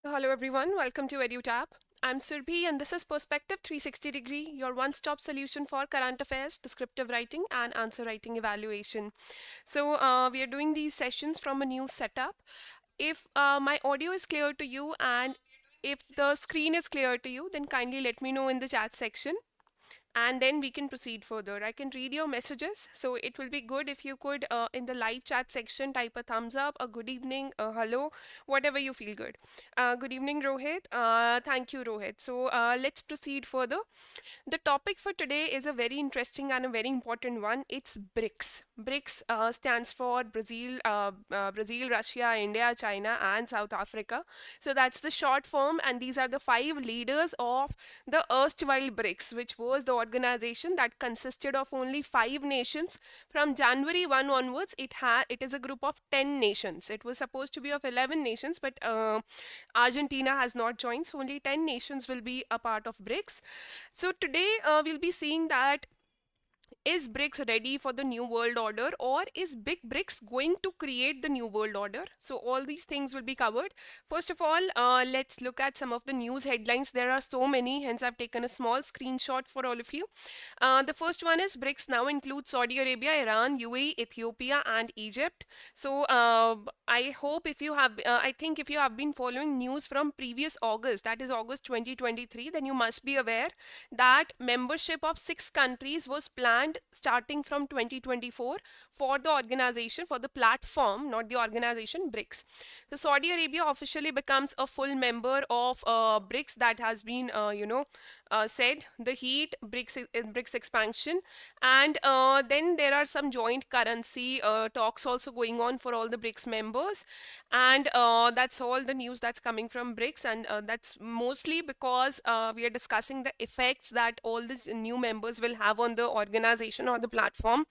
Hello everyone, welcome to EduTap. I'm Surbhi and this is Perspective 360 Degree, your one-stop solution for current affairs, descriptive writing and answer writing evaluation. We are doing these sessions from a new setup. If my audio is clear to you and if the screen is clear to you, then kindly let me know in the chat section and then we can proceed further. I can read your messages, so it will be good if you could, in the live chat section, type a thumbs up, a good evening, a hello, whatever you feel good. Good evening, Rohit. Thank you, Rohit. Let's proceed further. The topic for today is a very interesting and a very important one. It's BRICS. BRICS stands for Brazil, Russia, India, China, and South Africa. So that's the short form, and these are the five leaders of the erstwhile BRICS, which was the organization that consisted of only five nations. From January 1 onwards, it is a group of 10 nations. It was supposed to be of 11 nations, but Argentina has not joined, so only 10 nations will be a part of BRICS. So today we'll be seeing that is BRICS ready for the new world order, or is big BRICS going to create the new world order? So all these things will be covered. First of all, let's look at some of the news headlines. There are so many, hence I've taken a small screenshot for all of you. The first one is BRICS now includes Saudi Arabia, Iran, UAE, Ethiopia, and Egypt. I hope if you have, I think if you have been following news from previous August, that is August 2023, then you must be aware that membership of six countries was planned starting from 2024 for the organization, for the platform, not the organization, BRICS. So Saudi Arabia officially becomes a full member of BRICS. That has been, said. The heat, BRICS expansion, and then there are some joint currency talks also going on for all the BRICS members, and that's all the news that's coming from BRICS, and that's mostly because we are discussing the effects that all these new members will have on the organization or the platform,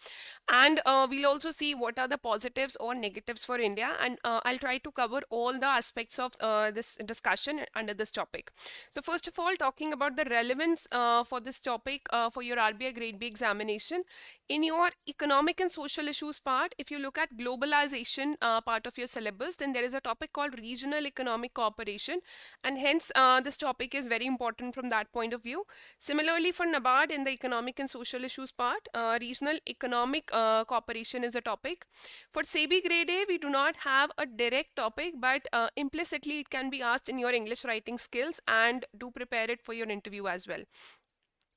and we'll also see what are the positives or negatives for India, and I'll try to cover all the aspects of this discussion under this topic. So first of all, talking about the relevance for this topic for your RBI Grade B examination, in your economic and social issues part, if you look at globalization part of your syllabus, then there is a topic called regional economic cooperation, and hence this topic is very important from that point of view. Similarly, for NABARD in the economic and social issues part, regional economic cooperation is a topic. For SEBI Grade A, we do not have a direct topic, but implicitly it can be asked in your English writing skills, and do prepare it for your interview as well.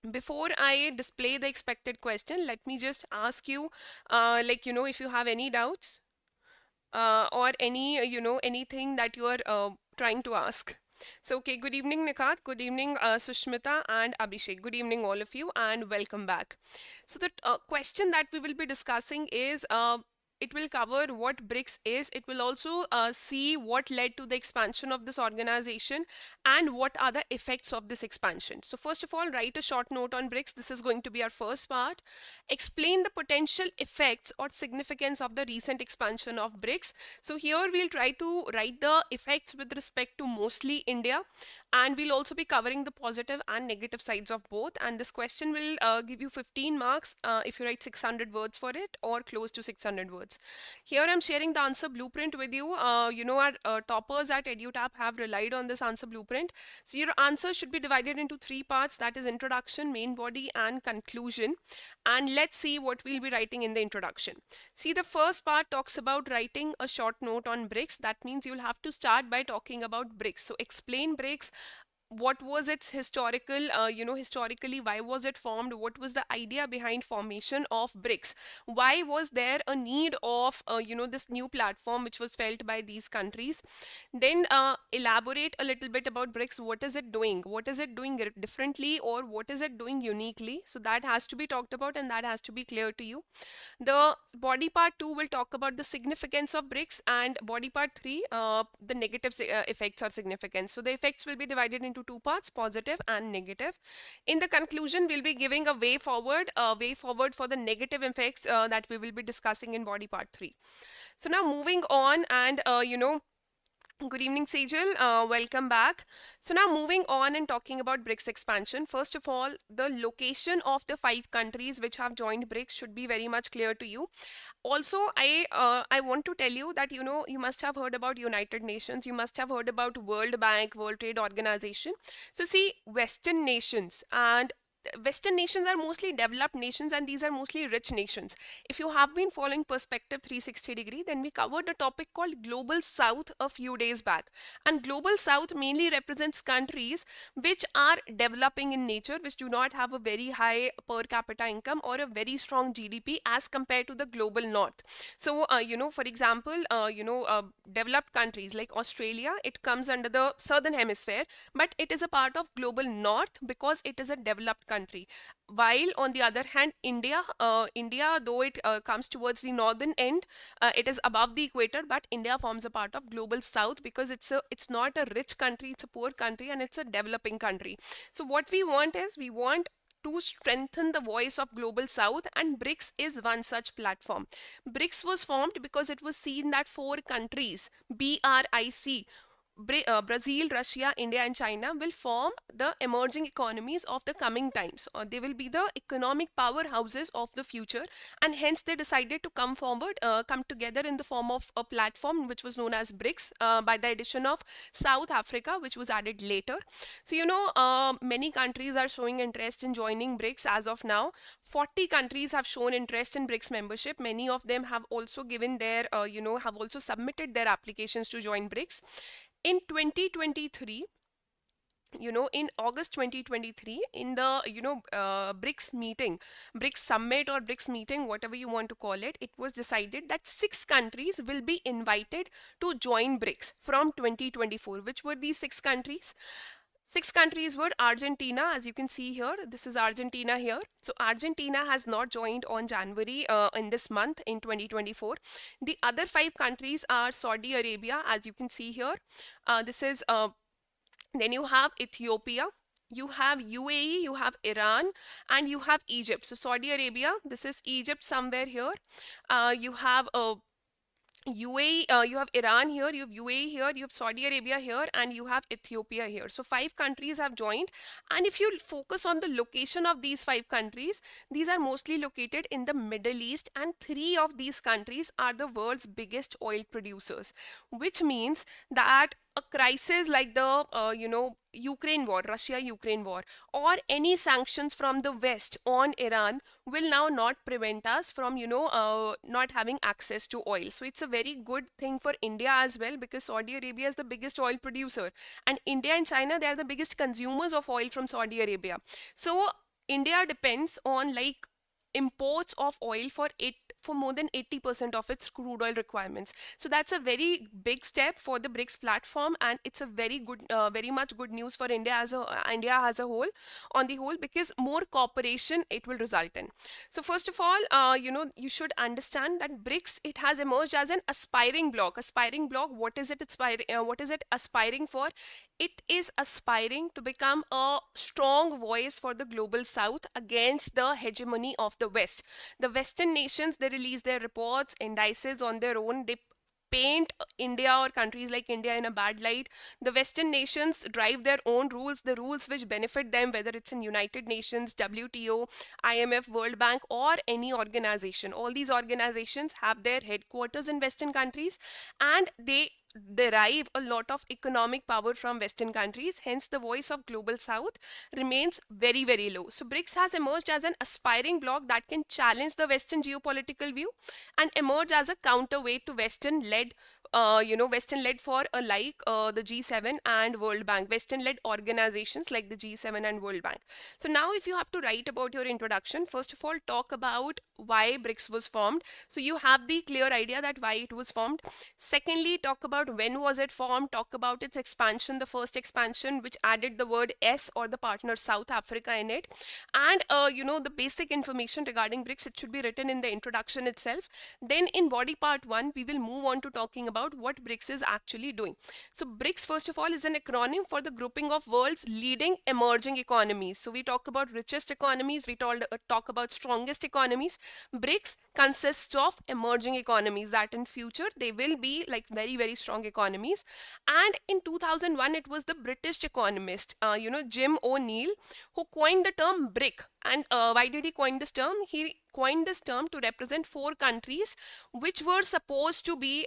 Before I display the expected question, let me just ask you, if you have any doubts or any, anything that you are trying to ask. So, okay, good evening, Nikat. Good evening, Sushmita and Abhishek. Good evening, all of you, and welcome back. So, the question that we will be discussing is it will cover what BRICS is. It will also see what led to the expansion of this organization and what are the effects of this expansion. So first of all, write a short note on BRICS. This is going to be our first part. Explain the potential effects or significance of the recent expansion of BRICS. So here we'll try to write the effects with respect to mostly India, and we'll also be covering the positive and negative sides of both. And this question will give you 15 marks if you write 600 words for it or close to 600 words. Here I'm sharing the answer blueprint with you. Our toppers at EduTap have relied on this answer blueprint. So your answer should be divided into three parts, that is introduction, main body, and conclusion. And let's see what we'll be writing in the introduction. See, the first part talks about writing a short note on BRICS. That means you'll have to start by talking about BRICS. So explain BRICS. What was its historical, historically, why was it formed? What was the idea behind formation of BRICS? Why was there a need of, this new platform which was felt by these countries? Then elaborate a little bit about BRICS. What is it doing? What is it doing differently, or what is it doing uniquely? So that has to be talked about and that has to be clear to you. The body part 2 will talk about the significance of BRICS, and body part 3, the negative effects or significance. So the effects will be divided into two parts, positive and negative. In the conclusion, we'll be giving a way forward for the negative effects that we will be discussing in body part 3. So now moving on, and Good evening, Sejal. Welcome back. So now moving on and talking about BRICS expansion. First of all, the location of the five countries which have joined BRICS should be very much clear to you. Also, I want to tell you that you must have heard about United Nations. You must have heard about World Bank, World Trade Organization. So see, Western nations are mostly developed nations, and these are mostly rich nations. If you have been following Perspective 360 degree, then we covered a topic called Global South a few days back. And Global South mainly represents countries which are developing in nature, which do not have a very high per capita income or a very strong GDP as compared to the Global North. So, for example, developed countries like Australia, it comes under the Southern Hemisphere, but it is a part of Global North because it is a developed country. While on the other hand, India, though it comes towards the northern end, it is above the equator, but India forms a part of Global South because it's not a rich country, it's a poor country, and it's a developing country. So what we want to strengthen the voice of Global South, and BRICS is one such platform. BRICS was formed because it was seen that four countries, BRIC, Brazil, Russia, India, and China will form the emerging economies of the coming times. They will be the economic powerhouses of the future, and hence they decided to come together in the form of a platform which was known as BRICS by the addition of South Africa, which was added later. So, many countries are showing interest in joining BRICS as of now. 40 countries have shown interest in BRICS membership. Many of them have also given have also submitted their applications to join BRICS. In 2023, in August 2023, in the BRICS meeting, BRICS summit or BRICS meeting, whatever you want to call it, it was decided that 6 countries will be invited to join BRICS from 2024. Which were these 6 countries? 6 countries were Argentina, as you can see here. This is Argentina here. So Argentina has not joined on January in this month in 2024. The other 5 countries are Saudi Arabia, as you can see here. This is Then you have Ethiopia, you have UAE, you have Iran, and you have Egypt. So Saudi Arabia, this is Egypt somewhere here. You have UAE, you have Iran here, you have UAE here, you have Saudi Arabia here, and you have Ethiopia here. So 5 countries have joined. And if you focus on the location of these 5 countries, these are mostly located in the Middle East, and 3 of these countries are the world's biggest oil producers, which means that a crisis like the Ukraine war, Russia-Ukraine war, or any sanctions from the West on Iran will now not prevent us from not having access to oil. So it's a very good thing for India as well, because Saudi Arabia is the biggest oil producer, and India and China, they are the biggest consumers of oil from Saudi Arabia. So India depends on like imports of oil for more than 80% of its crude oil requirements. So that's a very big step for the BRICS platform, and it's a very much good news for India as a whole, on the whole, because more cooperation it will result in. So first of all, you should understand that BRICS, it has emerged as an aspiring bloc. Aspiring bloc, what is it aspiring for? It is aspiring to become a strong voice for the Global South against the hegemony of the West. The Western nations, they release their reports, indices on their own. They paint India or countries like India in a bad light. The Western nations drive their own rules, the rules which benefit them, whether it's in United Nations, WTO, IMF, World Bank, or any organization. All these organizations have their headquarters in Western countries, and they derive a lot of economic power from Western countries. Hence, the voice of Global South remains very, very low. So BRICS has emerged as an aspiring bloc that can challenge the Western geopolitical view and emerge as a counterweight to Western-led for the G7 and World Bank, Western-led organizations like the G7 and World Bank. So now, if you have to write about your introduction, first of all, talk about why BRICS was formed. So you have the clear idea that why it was formed. Secondly, talk about when was it formed. Talk about its expansion, the first expansion, which added the word S or the partner South Africa in it. And the basic information regarding BRICS, it should be written in the introduction itself. Then in body part 1, we will move on to talking about what BRICS is actually doing. So BRICS, first of all, is an acronym for the grouping of world's leading emerging economies. So we talk about richest economies, we talk about strongest economies. BRICS consists of emerging economies that in future they will be like very, very strong economies. And in 2001, it was the British economist, Jim O'Neill, who coined the term BRIC. And why did he coin this term? He coined this term to represent four countries which were supposed to be,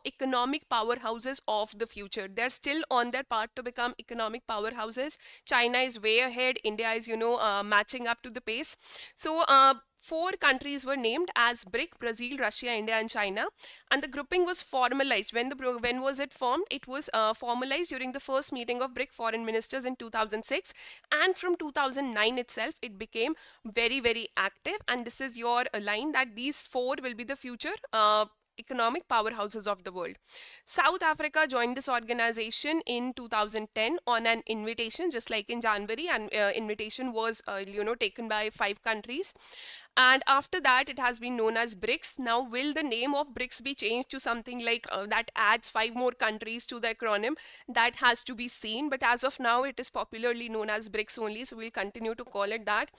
economic powerhouses of the future. They're still on their path to become economic powerhouses. China is way ahead. India is, matching up to the pace. So, four countries were named as BRIC: Brazil, Russia, India, and China. And the grouping was formalized. When was it formed? It was formalized during the first meeting of BRIC foreign ministers in 2006. And from 2009 itself, it became very, very active. And this is your line that these four will be the future economic powerhouses of the world. South Africa joined this organization in 2010 on an invitation, just like in January, and invitation was, taken by 5 countries. And after that, it has been known as BRICS. Now, will the name of BRICS be changed to something like that adds 5 more countries to the acronym? That has to be seen. But as of now, it is popularly known as BRICS only. So we'll continue to call it that.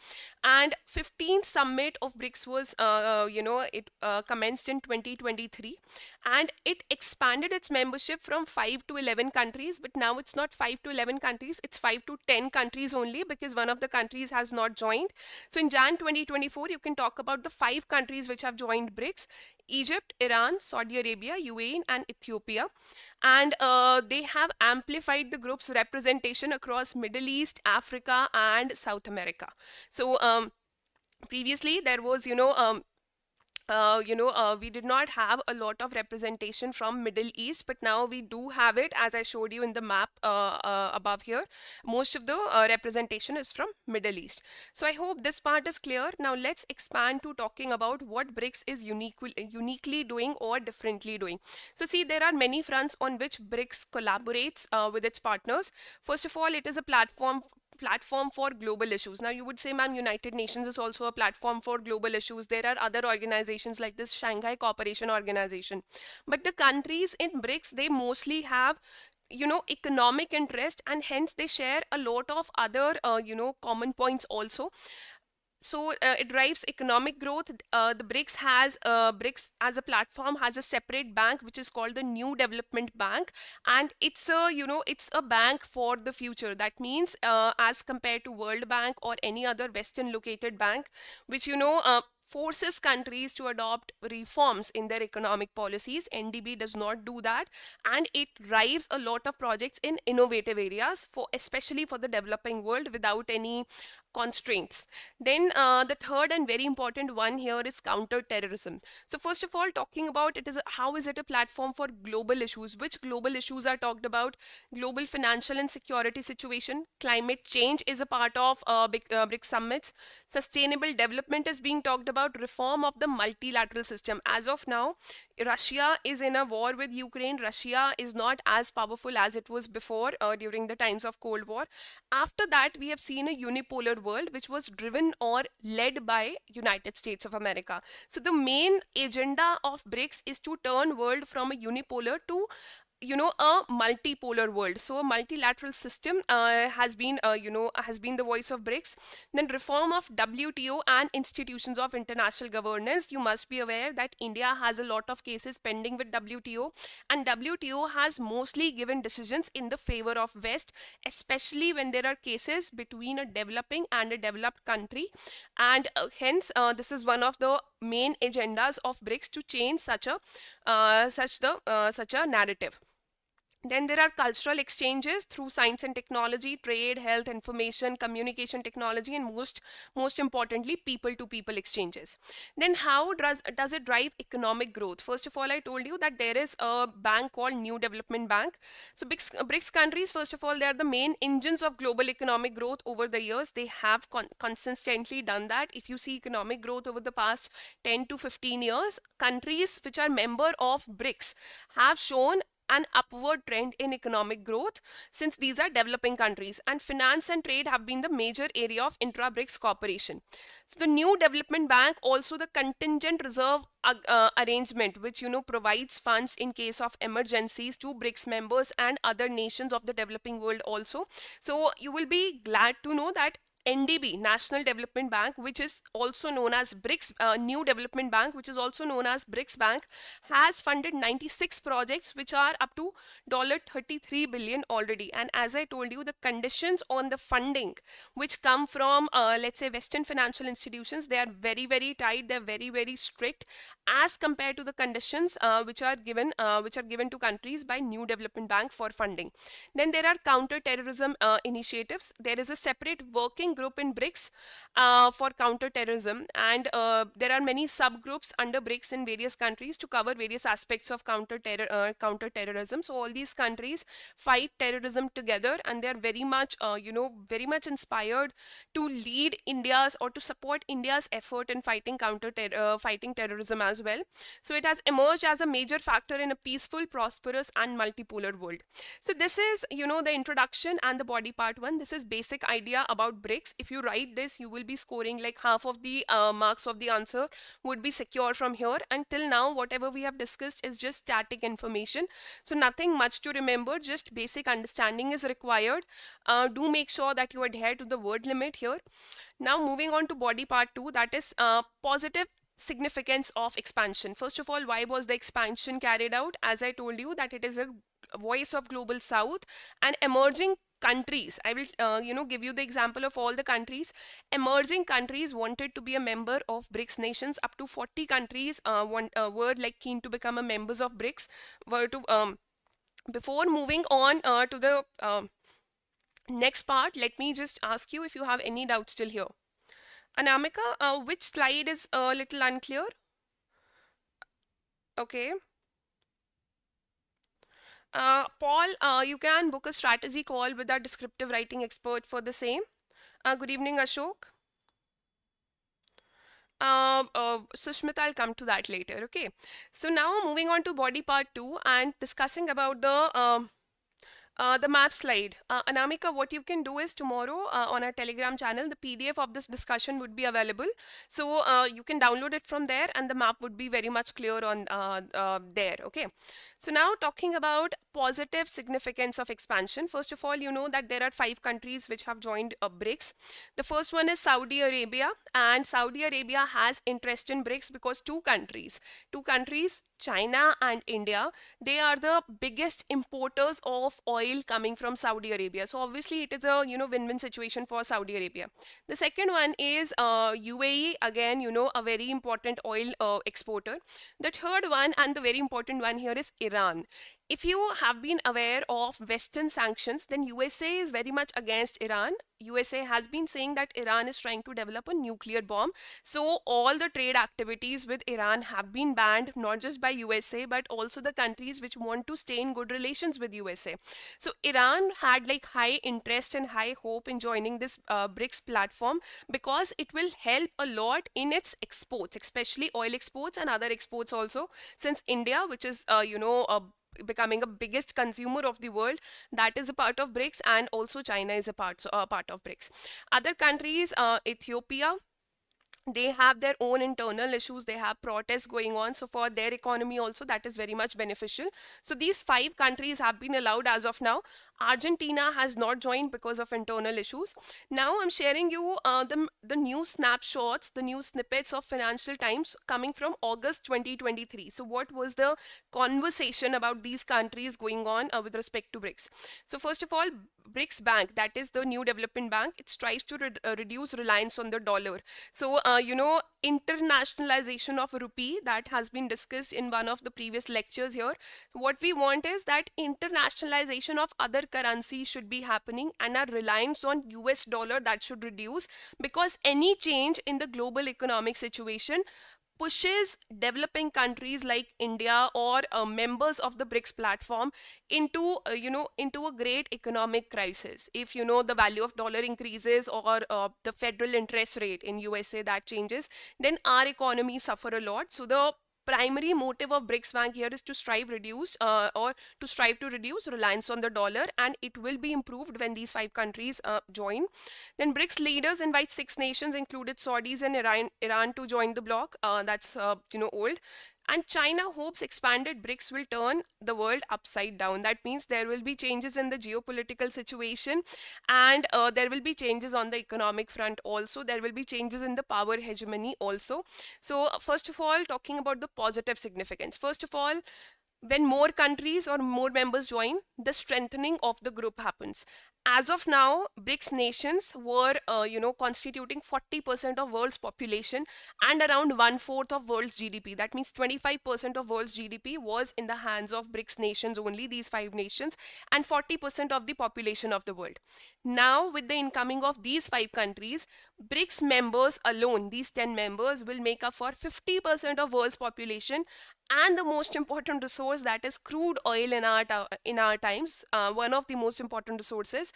And 15th summit of BRICS was, it commenced in 2023. And it expanded its membership from 5 to 11 countries. But now it's not 5 to 11 countries. It's 5 to 10 countries only, because one of the countries has not joined. So in Jan 2024, you can talk about the 5 countries which have joined BRICS: Egypt, Iran, Saudi Arabia, UAE, and Ethiopia. And they have amplified the group's representation across Middle East, Africa, and South America. So previously there was, we did not have a lot of representation from Middle East, but now we do have it, as I showed you in the map above here. Most of the representation is from Middle East. So I hope this part is clear. Now let's expand to talking about what BRICS is uniquely doing or differently doing. So see, there are many fronts on which BRICS collaborates with its partners. First of all, it is a platform for global issues. Now you would say, ma'am, United Nations is also a platform for global issues. There are other organizations like this Shanghai Cooperation Organization. But the countries in BRICS, they mostly have economic interest, and hence they share a lot of other common points also. So it drives economic growth. The BRICS as a platform has a separate bank which is called the New Development Bank, and it's a bank for the future. That means as compared to World Bank or any other Western located bank, which forces countries to adopt reforms in their economic policies. NDB does not do that, and it drives a lot of projects in innovative areas, especially for the developing world, without any constraints. Then the third and very important one here is counter-terrorism. So first of all, talking about how is it a platform for global issues? Which global issues are talked about? Global financial and security situation, climate change is a part of BRICS summits. Sustainable development is being talked about. Reform of the multilateral system. As of now, Russia is in a war with Ukraine. Russia is not as powerful as it was before during the times of Cold War. After that, we have seen a unipolar world which was driven or led by United States of America. So the main agenda of BRICS is to turn world from a unipolar to a multipolar world. So a multilateral system has been the voice of BRICS. Then reform of WTO and institutions of international governance. You must be aware that India has a lot of cases pending with WTO, and WTO has mostly given decisions in the favor of West, especially when there are cases between a developing and a developed country. And hence, this is one of the main agendas of BRICS to change such a narrative. Then there are cultural exchanges through science and technology, trade, health, information, communication technology, and most importantly, people-to-people exchanges. Then how does it drive economic growth? First of all, I told you that there is a bank called New Development Bank. So BRICS countries, first of all, they are the main engines of global economic growth over the years. They have consistently done that. If you see economic growth over the past 10 to 15 years, countries which are member of BRICS have shown an upward trend in economic growth, since these are developing countries, and finance and trade have been the major area of intra-BRICS cooperation. So the New Development Bank, also the contingent reserve arrangement, which provides funds in case of emergencies to BRICS members and other nations of the developing world also. So you will be glad to know that NDB, National Development Bank, which is also known as BRICS, New Development Bank, which is also known as BRICS Bank, has funded 96 projects which are up to $33 billion already. And as I told you, the conditions on the funding which come from, let's say, Western financial institutions, they are very, very tight. They're very, very strict as compared to the conditions which are given to countries by New Development Bank for funding. Then there are counter-terrorism initiatives. There is a separate working group in BRICS for counter-terrorism, and there are many subgroups under BRICS in various countries to cover various aspects of counter-terrorism. So all these countries fight terrorism together, and they are very much, very much inspired to lead India's or to support India's effort in fighting terrorism as well. So it has emerged as a major factor in a peaceful, prosperous, and multipolar world. So this is, the introduction and the body part one. This is basic idea about BRICS. If you write this, you will be scoring like half of the marks of the answer would be secure from here. Until now, whatever we have discussed is just static information. So nothing much to remember, just basic understanding is required. Do make sure that you adhere to the word limit here. Now moving on to body part two, that is positive significance of expansion. First of all, why was the expansion carried out? As I told you, that it is a voice of global south and emerging countries. I will give you the example of all the countries. Emerging countries wanted to be a member of BRICS nations. Up to 40 countries were like keen to become a members of BRICS. Were to before moving on to the next part, let me just ask you if you have any doubts still here. Anamika, which slide is a little unclear? Okay. Paul, you can book a strategy call with our descriptive writing expert for the same. Good evening, Ashok. Sushmita, I'll come to that later. Okay. So now moving on to body part two and discussing about the map slide. Anamika, what you can do is tomorrow on our Telegram channel, the PDF of this discussion would be available. So you can download it from there and the map would be very much clear on there. Okay. So now talking about positive significance of expansion. First of all, you know that there are 5 countries which have joined BRICS. The first one is Saudi Arabia, and Saudi Arabia has interest in BRICS because two countries, China and India, they are the biggest importers of oil coming from Saudi Arabia. So obviously it is a win-win situation for Saudi Arabia. The second one is UAE, again a very important oil exporter. The third one and the very important one here is Iran. If you have been aware of Western sanctions, then USA is very much against Iran. USA has been saying that Iran is trying to develop a nuclear bomb. So all the trade activities with Iran have been banned, not just by USA, but also the countries which want to stay in good relations with USA. So Iran had like high interest and high hope in joining this BRICS platform because it will help a lot in its exports, especially oil exports and other exports also, since India, which is, becoming a biggest consumer of the world, that is a part of BRICS, and also China is a part of BRICS. Other countries, Ethiopia, they have their own internal issues, they have protests going on, so for their economy also that is very much beneficial. So these 5 countries have been allowed as of now. Argentina has not joined because of internal issues. Now I'm sharing you the new snapshots, the new snippets of Financial Times coming from August 2023. So what was the conversation about these countries going on with respect to BRICS? So first of all, BRICS Bank, that is the new development bank, it strives to reduce reliance on the dollar. So internationalization of rupee, that has been discussed in one of the previous lectures here. What we want is that internationalization of other currencies should be happening, and our reliance on US dollar, that should reduce, because any change in the global economic situation pushes developing countries like India or members of the BRICS platform into into a great economic crisis. If the value of dollar increases, or the federal interest rate in USA that changes, then our economy suffer a lot. So the primary motive of BRICS Bank here is to strive to reduce reliance on the dollar, and it will be improved when these 5 countries join. Then BRICS leaders invite 6 nations, included Saudis and Iran to join the bloc. That's old. And China hopes expanded BRICS will turn the world upside down. That means there will be changes in the geopolitical situation, and there will be changes on the economic front also. There will be changes in the power hegemony also. So, first of all, talking about the positive significance. First of all, when more countries or more members join, the strengthening of the group happens. As of now, BRICS nations were, constituting 40% of world's population and around one fourth of world's GDP. That means 25% of world's GDP was in the hands of BRICS nations only, these five nations, and 40% of the population of the world. Now, with the incoming of these five countries, BRICS members alone, these 10 members, will make up for 50% of world's population and the most important resource, that is crude oil in our times, one of the most important resources.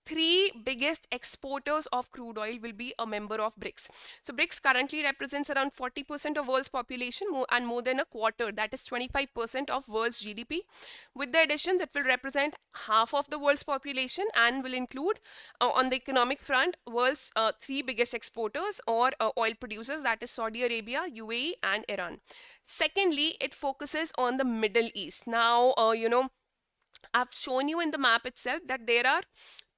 Three biggest exporters of crude oil will be a member of BRICS. So BRICS currently represents around 40% of world's population, and more than a quarter, that is 25% of world's GDP. With the additions, it will represent half of the world's population and will include, on the economic front, world's three biggest exporters or oil producers, that is Saudi Arabia, UAE, and Iran. Secondly, it focuses on the Middle East. Now, I've shown you in the map itself that there are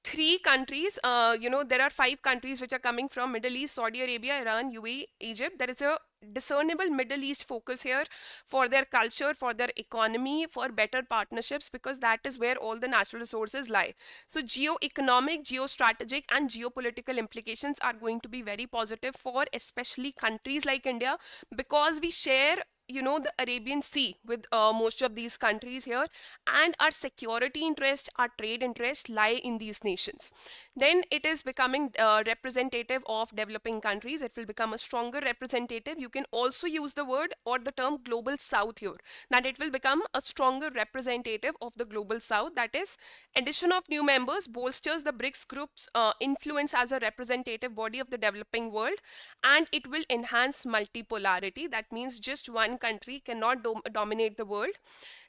three countries, there are five countries which are coming from Middle East: Saudi Arabia, Iran, UAE, Egypt. There is a discernible Middle East focus here for their culture, for their economy, for better partnerships, because that is where all the natural resources lie. So geo-economic, geostrategic, and geopolitical implications are going to be very positive for especially countries like India, because we share, the Arabian Sea with most of these countries here, and our security interest, our trade interest lie in these nations. Then it is becoming representative of developing countries. It will become a stronger representative. You can also use the word or the term global south here, that it will become a stronger representative of the global south. That is, addition of new members bolsters the BRICS group's influence as a representative body of the developing world, and it will enhance multipolarity. That means just one country cannot dominate the world.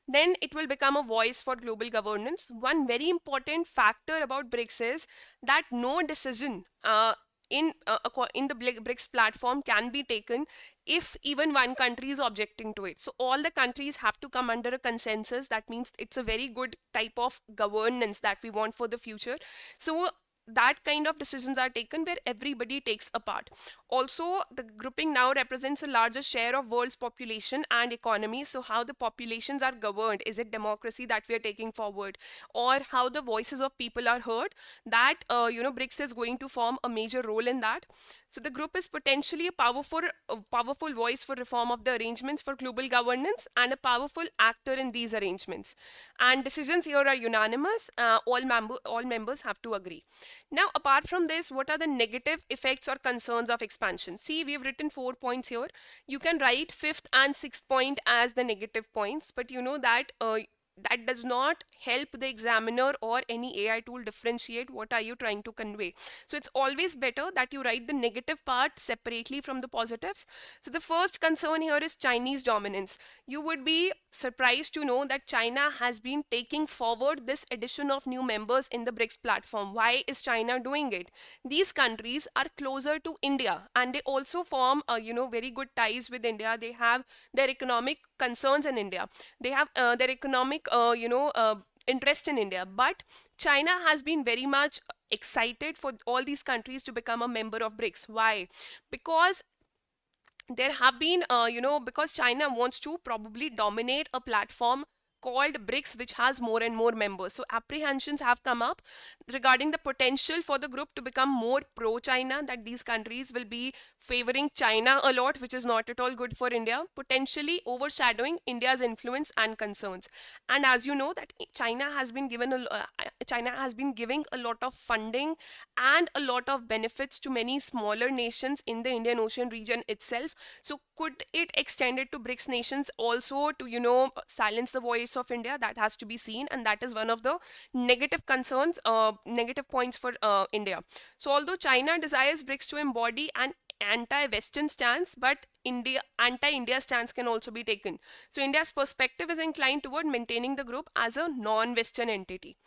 Then it will become a voice for global governance. One very important factor about BRICS is that no decision in the BRICS platform can be taken if even one country is objecting to it. So all the countries have to come under a consensus. That means it's a very good type of governance that we want for the future. So that kind of decisions are taken where everybody takes a part. Also, the grouping now represents a larger share of world's population and economy. So how the populations are governed, is it democracy that we are taking forward, or how the voices of people are heard, that BRICS is going to form a major role in that. So the group is potentially a powerful voice for reform of the arrangements for global governance and a powerful actor in these arrangements. And decisions here are unanimous. All members have to agree. Now, apart from this, what are the negative effects or concerns of expansion? See, we have written 4 points here. You can write fifth and sixth point as the negative points, but you know that that does not help the examiner or any AI tool differentiate what are you trying to convey. So it's always better that you write the negative part separately from the positives. So the first concern here is Chinese dominance. You would be surprised to know that China has been taking forward this addition of new members in the BRICS platform. Why is China doing it? These countries are closer to India, and they also form very good ties with India. They have their economic concerns in India. They have their economic interest in India. But China has been very much excited for all these countries to become a member of BRICS. Why? Because there have been, because China wants to probably dominate a platform called BRICS, which has more and more members. So apprehensions have come up regarding the potential for the group to become more pro-China, that these countries will be favoring China a lot, which is not at all good for India, potentially overshadowing India's influence and concerns. And as you know, that China has been giving a lot of funding and a lot of benefits to many smaller nations in the Indian Ocean region itself. So could it extend it to BRICS nations also to silence the voice of India? That has to be seen, and that is one of the negative concerns, negative points for India. So although China desires BRICS to embody an anti-Western stance, but anti-India stance can also be taken. So India's perspective is inclined toward maintaining the group as a non-Western entity.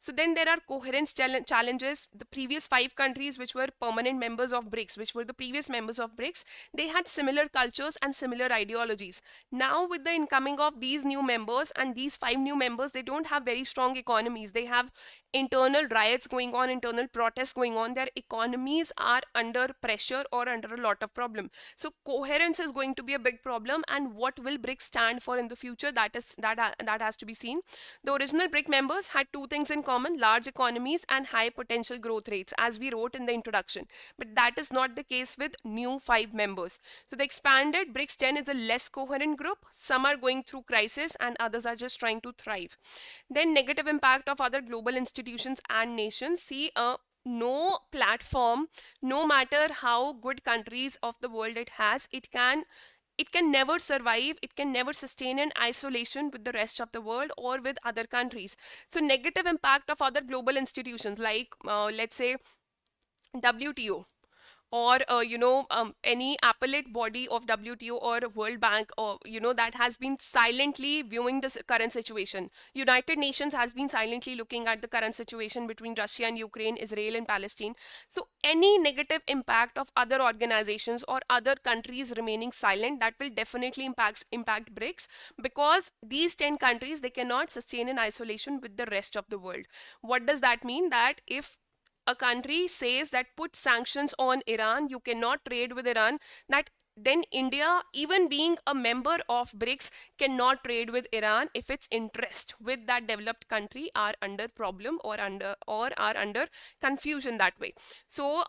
So then there are coherence challenges. The previous 5 countries which were permanent members of BRICS, which were the previous members of BRICS, they had similar cultures and similar ideologies. Now with the incoming of these new members and these 5 new members, they don't have very strong economies. They have internal riots going on, internal protests going on. Their economies are under pressure or under a lot of problem. So coherence is going to be a big problem, and what will BRICS stand for in the future, that has to be seen. The original BRIC members had 2 things in common: large economies and high potential growth rates, as we wrote in the introduction. But that is not the case with new 5 members. So the expanded BRICS 10 is a less coherent group. Some are going through crisis and others are just trying to thrive. Then negative impact of other global institutions and nations. See, no platform, no matter how good countries of the world it has, it can never survive, it can never sustain in isolation with the rest of the world or with other countries. So negative impact of other global institutions like let's say WTO, or any appellate body of WTO or World Bank, or that has been silently viewing this current situation. United Nations has been silently looking at the current situation between Russia and Ukraine, Israel and Palestine. So any negative impact of other organizations or other countries remaining silent, that will definitely impact BRICS, because these 10 countries, they cannot sustain in isolation with the rest of the world. What does that mean? That if a country says that put sanctions on Iran, you cannot trade with Iran, that then India, even being a member of BRICS, cannot trade with Iran if its interest with that developed country are under problem or are under confusion that way. So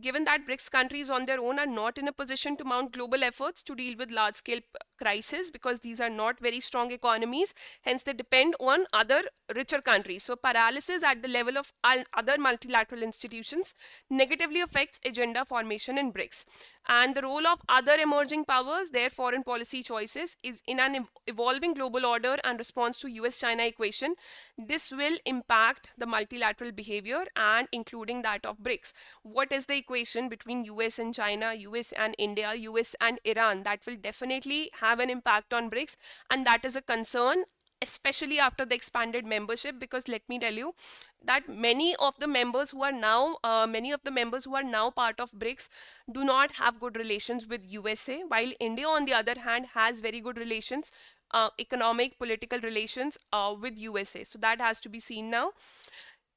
given that BRICS countries on their own are not in a position to mount global efforts to deal with large scale crisis, because these are not very strong economies, hence they depend on other richer countries. So paralysis at the level of other multilateral institutions negatively affects agenda formation in BRICS. And the role of other emerging powers, their foreign policy choices, is in an evolving global order and response to US-China equation. This will impact the multilateral behavior and including that of BRICS. What is the equation between US and China, US and India, US and Iran? That will definitely have an impact on BRICS, and that is a concern, especially after the expanded membership, because let me tell you that many of the members who are now part of BRICS do not have good relations with USA, while India on the other hand has very good relations, economic, political relations with USA. So that has to be seen now.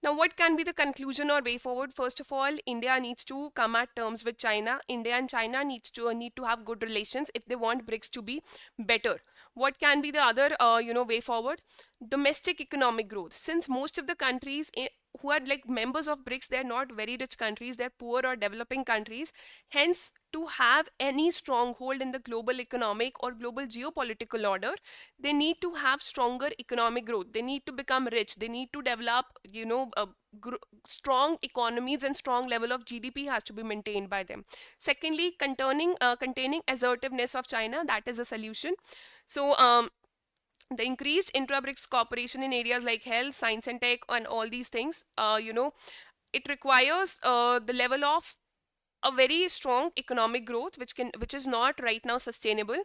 Now, what can be the conclusion or way forward? First of all, India needs to come at terms with China. India and China need to have good relations if they want BRICS to be better. What can be the other way forward? Domestic economic growth. Since most of the countries who are like members of BRICS, they're not very rich countries, they're poor or developing countries. Hence, to have any stronghold in the global economic or global geopolitical order, they need to have stronger economic growth. They need to become rich. They need to develop, strong economies, and strong level of GDP has to be maintained by them. Secondly, containing assertiveness of China, that is a solution. So, the increased intra-BRICS cooperation in areas like health, science and tech and all these things, it requires the level of a very strong economic growth which is not right now sustainable,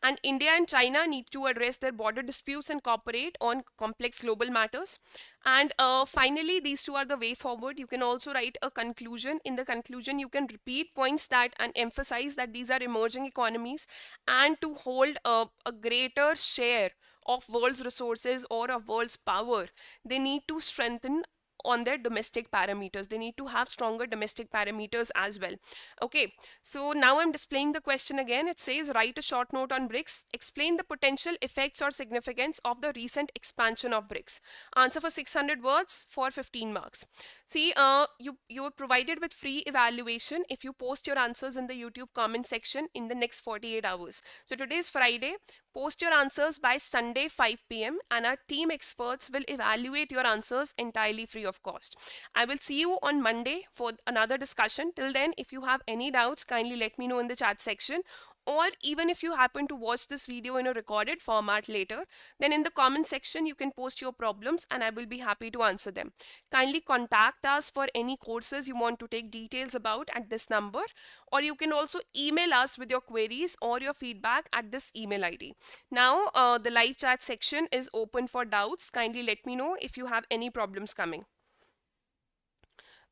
and India and China need to address their border disputes and cooperate on complex global matters. And finally, these two are the way forward. You can also write a conclusion. In the conclusion, you can repeat points that and emphasize that these are emerging economies, and to hold a greater share of world's resources or of world's power, they need to strengthen on their domestic parameters. They need to have stronger domestic parameters as well. Okay, so now I'm displaying the question again. It says, write a short note on BRICS. Explain the potential effects or significance of the recent expansion of BRICS. Answer for 600 words for 15 marks. See, you are provided with free evaluation if you post your answers in the YouTube comment section in the next 48 hours. So today is Friday. Post your answers by Sunday 5 p.m. and our team experts will evaluate your answers entirely free of cost. I will see you on Monday for another discussion. Till then, if you have any doubts, kindly let me know in the chat section, or even if you happen to watch this video in a recorded format later, then in the comment section you can post your problems and I will be happy to answer them. Kindly contact us for any courses you want to take details about at this number, or you can also email us with your queries or your feedback at this email ID. Now the live chat section is open for doubts. Kindly let me know if you have any problems coming.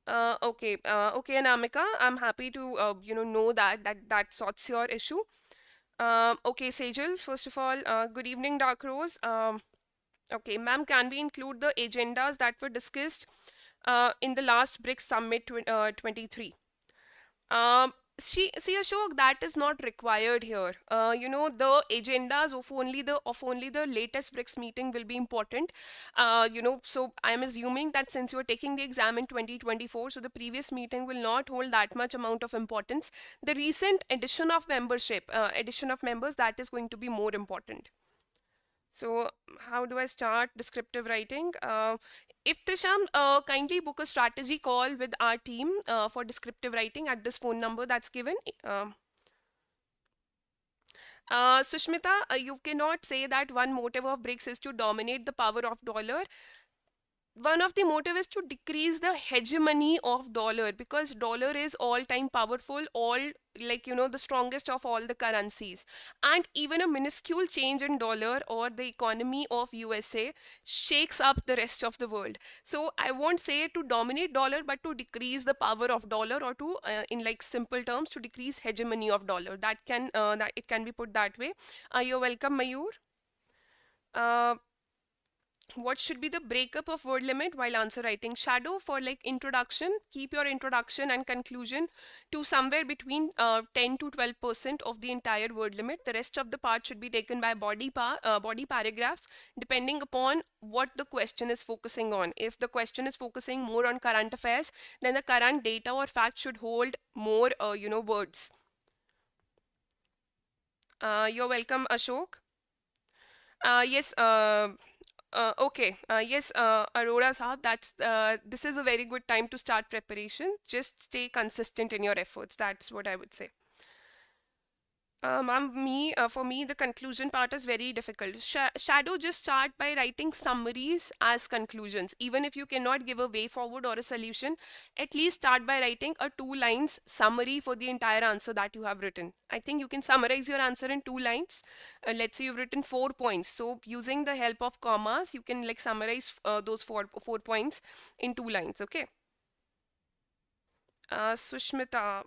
Okay, Anamika, I'm happy to know that sorts your issue. Okay, Sejal, first of all, good evening, Dark Rose. Okay, ma'am, can we include the agendas that were discussed in the last BRICS Summit 23? See, Ashok, that is not required here. The agendas of only the latest BRICS meeting will be important. So I'm assuming that since you're taking the exam in 2024, so the previous meeting will not hold that much amount of importance. The recent addition of members, that is going to be more important. So, how do I start descriptive writing? Iftisham, kindly book a strategy call with our team for descriptive writing at this phone number that's given. Sushmita, you cannot say that one motive of BRICS is to dominate the power of dollar. One of the motive is to decrease the hegemony of dollar, because dollar is all time powerful, all the strongest of all the currencies, and even a minuscule change in dollar or the economy of USA shakes up the rest of the world. So I won't say to dominate dollar, but to decrease the power of dollar, or to in like simple terms, to decrease hegemony of dollar. That it can be put that way. You're welcome, Mayur. uh, what should be the breakup of word limit while answer writing? Shadow, for like introduction, keep your introduction and conclusion to somewhere between 10 to 12% of the entire word limit. The rest of the part should be taken by body paragraphs, depending upon what the question is focusing on. If the question is focusing more on current affairs, then the current data or fact should hold more words. You're welcome, Ashok. Yes, okay. Yes, Aurora Saab, this is a very good time to start preparation. Just stay consistent in your efforts. That's what I would say. For me, the conclusion part is very difficult. Shadow, just start by writing summaries as conclusions. Even if you cannot give a way forward or a solution, at least start by writing a 2 lines summary for the entire answer that you have written. I think you can summarize your answer in 2 lines. Let's say you've written 4 points. So using the help of commas, you can like summarize those four points in 2 lines. Okay. Sushmita.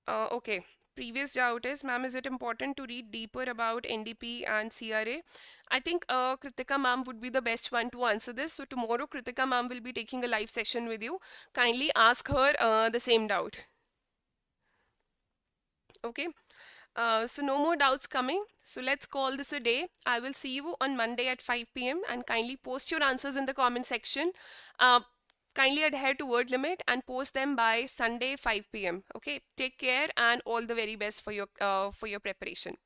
Okay. Previous doubt is, ma'am, is it important to read deeper about NDP and CRA? I think Kritika ma'am would be the best one to answer this. So tomorrow, Kritika ma'am will be taking a live session with you. Kindly ask her the same doubt. Okay. So no more doubts coming. So let's call this a day. I will see you on Monday at 5 p.m. and kindly post your answers in the comment section. Uh, Kindly adhere to word limit and post them by Sunday 5 p.m. Okay. Take care and all the very best for your preparation.